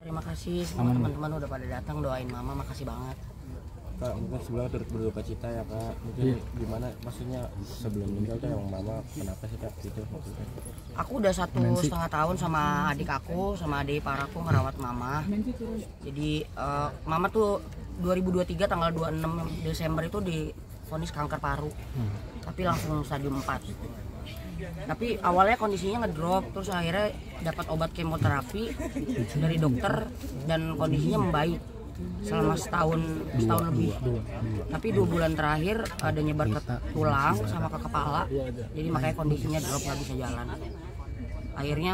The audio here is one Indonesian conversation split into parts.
Terima kasih semua teman-teman udah pada datang doain mama, makasih banget. Kak, mungkin sebelumnya turut berduka cita ya Kak. Mungkin gimana maksudnya sebelum meninggal tuh emang mama kenapa sih Kak gitu maksudnya? Aku udah 1,5 tahun sama adik aku, sama adik ipar aku ngerawat mama. Jadi mama tuh 2023 tanggal 26 Desember itu divonis kanker paru. Tapi langsung stadium 4. Tapi awalnya kondisinya ngedrop, terus akhirnya dapat obat kemoterapi dari dokter dan kondisinya membaik selama setahun lebih. Tapi 2 bulan terakhir ada nyebar ke tulang sama ke kepala, jadi makanya kondisinya drop, nggak bisa jalan. Akhirnya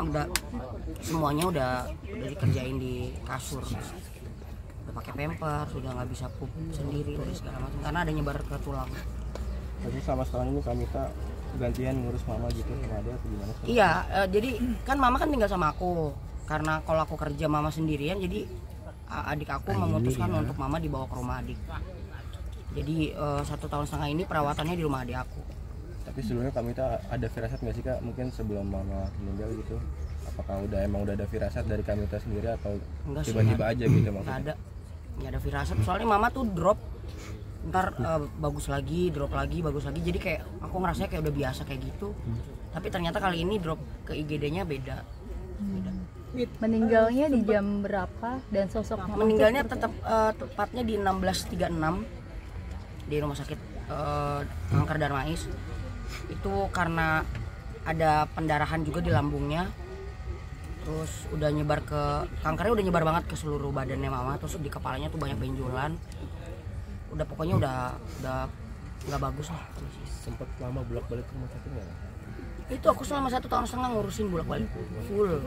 semuanya udah dikerjain di kasur, udah pakai pamper, sudah nggak bisa pup sendiri udah segala macam karena ada nyebar ke tulang. Tapi sama sekarang ini Kamita gantian ngurus mama gitu sama dia atau gimana? Iya, jadi kan mama kan tinggal sama aku, karena kalau aku kerja mama sendirian, jadi adik aku memutuskan untuk mama dibawa ke rumah adik. Jadi 1,5 tahun ini perawatannya di rumah adik aku. Tapi sebelumnya Kamita ada firasat nggak sih Kak, mungkin sebelum mama meninggal gitu? Apakah emang udah ada firasat dari Kamita sendiri atau tiba-tiba aja gitu maksudnya? Nggak ada firasat, soalnya mama tuh drop, ntar bagus lagi, drop lagi, bagus lagi. Jadi kayak aku ngerasanya kayak udah biasa kayak gitu. Tapi ternyata kali ini drop ke IGD-nya beda. Meninggalnya di jam berapa dan sosok meninggalnya tepatnya di 16.36 di rumah sakit kanker Darmais. Itu karena ada pendarahan juga di lambungnya, terus udah nyebar kankernya udah nyebar banget ke seluruh badannya mama, terus di kepalanya tuh banyak benjolan. Pokoknya udah nggak bagus lah. Sempet lama bolak-balik ke rumah sakit nggak? Itu aku selama 1,5 tahun ngurusin bolak-balik full.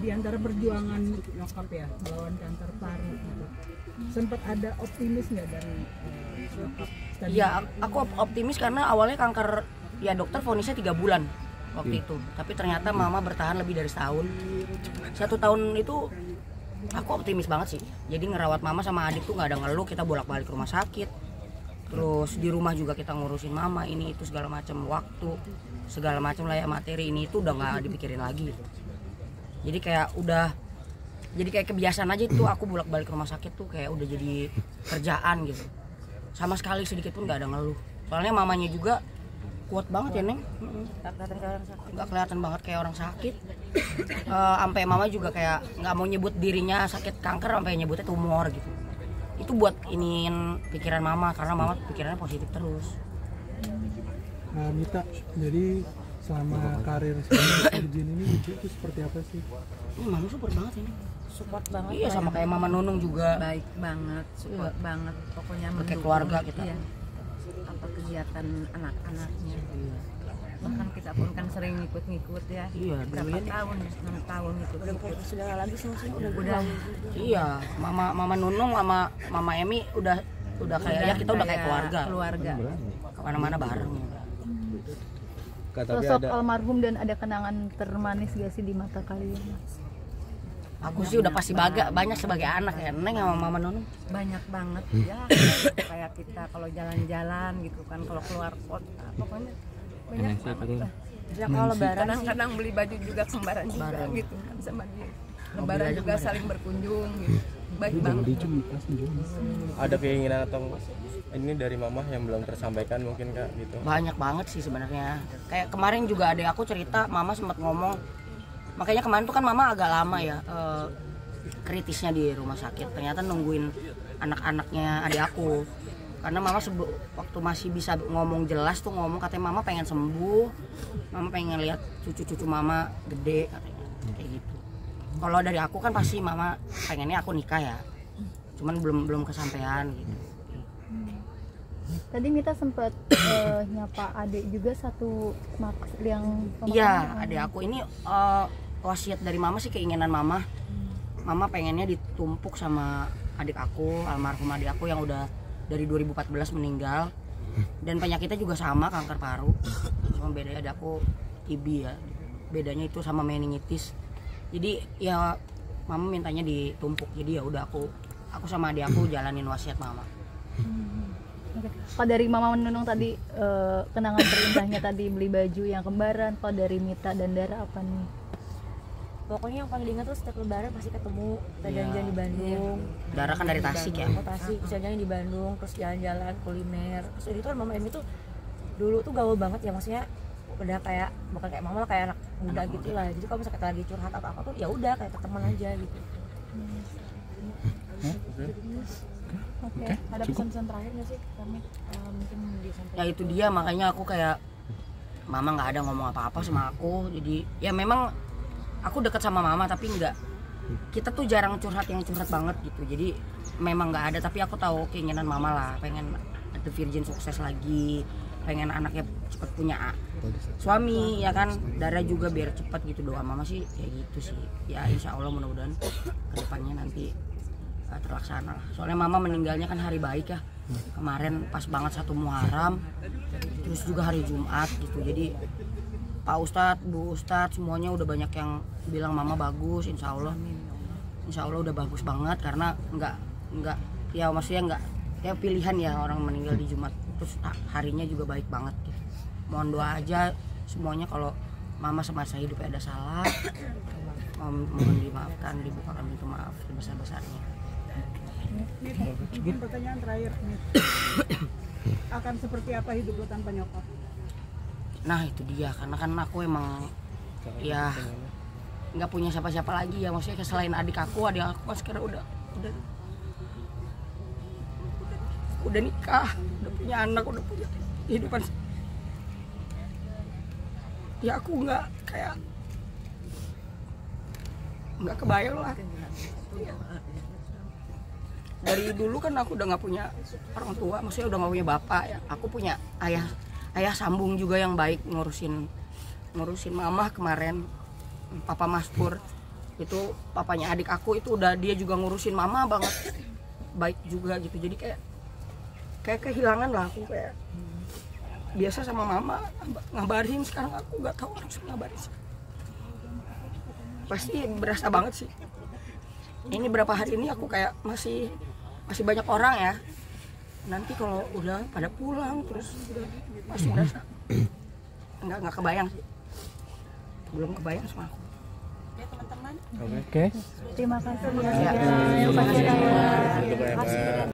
Di antara perjuangan nyokap ya melawan kanker paru gitu, sempat ada optimis nggak dari nyokap? Iya, aku optimis karena awalnya kanker, ya dokter vonisnya 3 bulan waktu itu. Tapi ternyata mama bertahan lebih dari setahun. 1 tahun itu aku optimis banget sih. Jadi ngerawat mama sama adik tuh nggak ada ngeluh, kita bolak-balik ke rumah sakit. Terus di rumah juga kita ngurusin mama, ini itu segala macam, waktu segala macam lah ya, materi ini itu udah nggak dipikirin lagi gitu. Jadi kayak kebiasaan aja itu, aku bolak-balik ke rumah sakit tuh kayak udah jadi kerjaan gitu. Sama sekali sedikit pun nggak ada ngeluh. Soalnya mamanya juga kuat banget ya Neng, nggak kelihatan banget kayak orang sakit. Sampai mama juga kayak nggak mau nyebut dirinya sakit kanker, sampai nyebutnya tumor gitu. Itu buat iniin pikiran mama, karena mama pikirannya positif terus. Nah, Mita, jadi selama karir sebagai surgeon ini itu seperti apa sih? Mama support banget ini. support banget. Iya, sama kayak Mama Nunung juga. Baik banget, support banget. Pokoknya Pakai keluarga kita. Iya. Apa kegiatan anak-anaknya. Bahkan kita pun kan sering ngikut-ngikut ya. Iya, berapa tahun ya? 6 tahun itu. Sudah lagi sih udah. Iya, Mama Nunung sama Mama Emi udah kayak ya kita udah kayak keluarga. Kemana-mana bareng. Sosok almarhum dan ada kenangan termanis gak sih di mata kalian? Aku sih udah pasti banyak sebagai anak ya, Neng sama Mama Nunung. Banyak banget ya, kayak kita kalau jalan-jalan gitu kan, kalau keluar kota, pokoknya banyak banget. Ya kalau lebaran kadang-kadang beli baju juga kembaran juga gitu kan sama dia. Lebaran juga saling berkunjung gitu. Baik banget. Ada keinginan atau ini dari mama yang belum tersampaikan mungkin Kak gitu? Banyak banget sih sebenarnya. Kayak kemarin juga adek aku cerita, mama sempat ngomong. Makanya kemarin tuh kan mama agak lama ya kritisnya di rumah sakit. Ternyata nungguin anak-anaknya adik aku. Karena mama waktu masih bisa ngomong jelas tuh ngomong, katanya mama pengen sembuh. Mama pengen lihat cucu-cucu mama gede katanya. Kayak gitu. Kalau dari aku kan pasti mama pengennya aku nikah ya. Cuman belum kesampaian gitu. Tadi Mita sempat nyapa adik juga satu yang iya, adik aku ini wasiat dari mama sih, keinginan mama. Mama pengennya ditumpuk sama adik aku, almarhum adik aku yang udah dari 2014 meninggal. Dan penyakitnya juga sama, kanker paru. Cuma bedanya adik aku TB ya. Bedanya itu sama meningitis. Jadi ya mama mintanya ditumpuk. Jadi ya udah aku sama adik aku jalanin wasiat mama. Kalau dari Mama Nunung tadi kenangan terindahnya tadi beli baju yang kembaran. Kalau dari Mita dan Dara apa nih? Pokoknya yang paling diingat tuh setiap lebaran pasti ketemu, kita jalan-jalan di Bandung. Darah kan dari Tasik ya. Tasik, terus jalan-jalan di Bandung, terus jalan-jalan kuliner. Terus itu kan Mama Emi tuh dulu tuh gaul banget ya, maksudnya udah kayak bukan kayak mama lah, kayak anak muda gitu lah. Jadi kalau misalnya kita lagi curhat atau apa tuh ya udah kayak teman aja gitu. Oke. Ada pesan-pesan terakhir nggak sih kami mungkin disampaikan? Ya itu dia, makanya aku kayak mama nggak ada ngomong apa-apa sama aku. Jadi ya memang aku deket sama mama tapi nggak, kita tuh jarang curhat yang curhat banget gitu. Jadi memang nggak ada, tapi aku tahu keinginan mama lah, pengen ada Virgin sukses lagi, pengen anaknya cepet punya suami ya kan, Dara juga biar cepet gitu. Doa mama sih kayak gitu sih ya, insya Allah mudah-mudahan kedepannya nanti terlaksana lah. Soalnya mama meninggalnya kan hari baik ya, kemarin pas banget 1 Muharram, terus juga hari Jumat gitu. Jadi Pak Ustadz, Bu Ustadz semuanya udah banyak yang bilang mama bagus, insya Allah udah bagus banget. Karena nggak ya maksudnya nggak ya pilihan ya orang meninggal di Jumat, terus harinya juga baik banget gitu. Mohon doa aja semuanya, kalau mama semasa hidupnya ada salah mohon dimaafkan, dibukakan pintu maaf sebesar-besarnya. Mungkin pertanyaan terakhir nih. Akan seperti apa hidup lo tanpa nyokap? Nah itu dia, karena kan aku emang ya nggak punya siapa-siapa lagi ya, maksudnya selain adik aku kan sekarang udah nikah, udah punya anak, udah punya kehidupan. Ya aku nggak kebayang lah. Dari dulu kan aku udah nggak punya orang tua, maksudnya udah nggak punya bapak ya. Aku punya ayah sambung juga yang baik, ngurusin mama kemarin, Papa Maspur itu papanya adik aku itu udah, dia juga ngurusin mama banget, baik juga gitu. Jadi kayak kehilangan lah aku, kayak biasa sama mama ngabarin, sekarang aku nggak tahu langsung ngabarin. Pasti berasa banget sih. Ini berapa hari ini aku kayak masih banyak orang ya. Nanti kalau udah pada pulang terus masih berasa nggak kebayang sih. Belum kebayang sama aku. Ya teman-teman. Oke. Terima kasih ya. Ya. Terima kasih.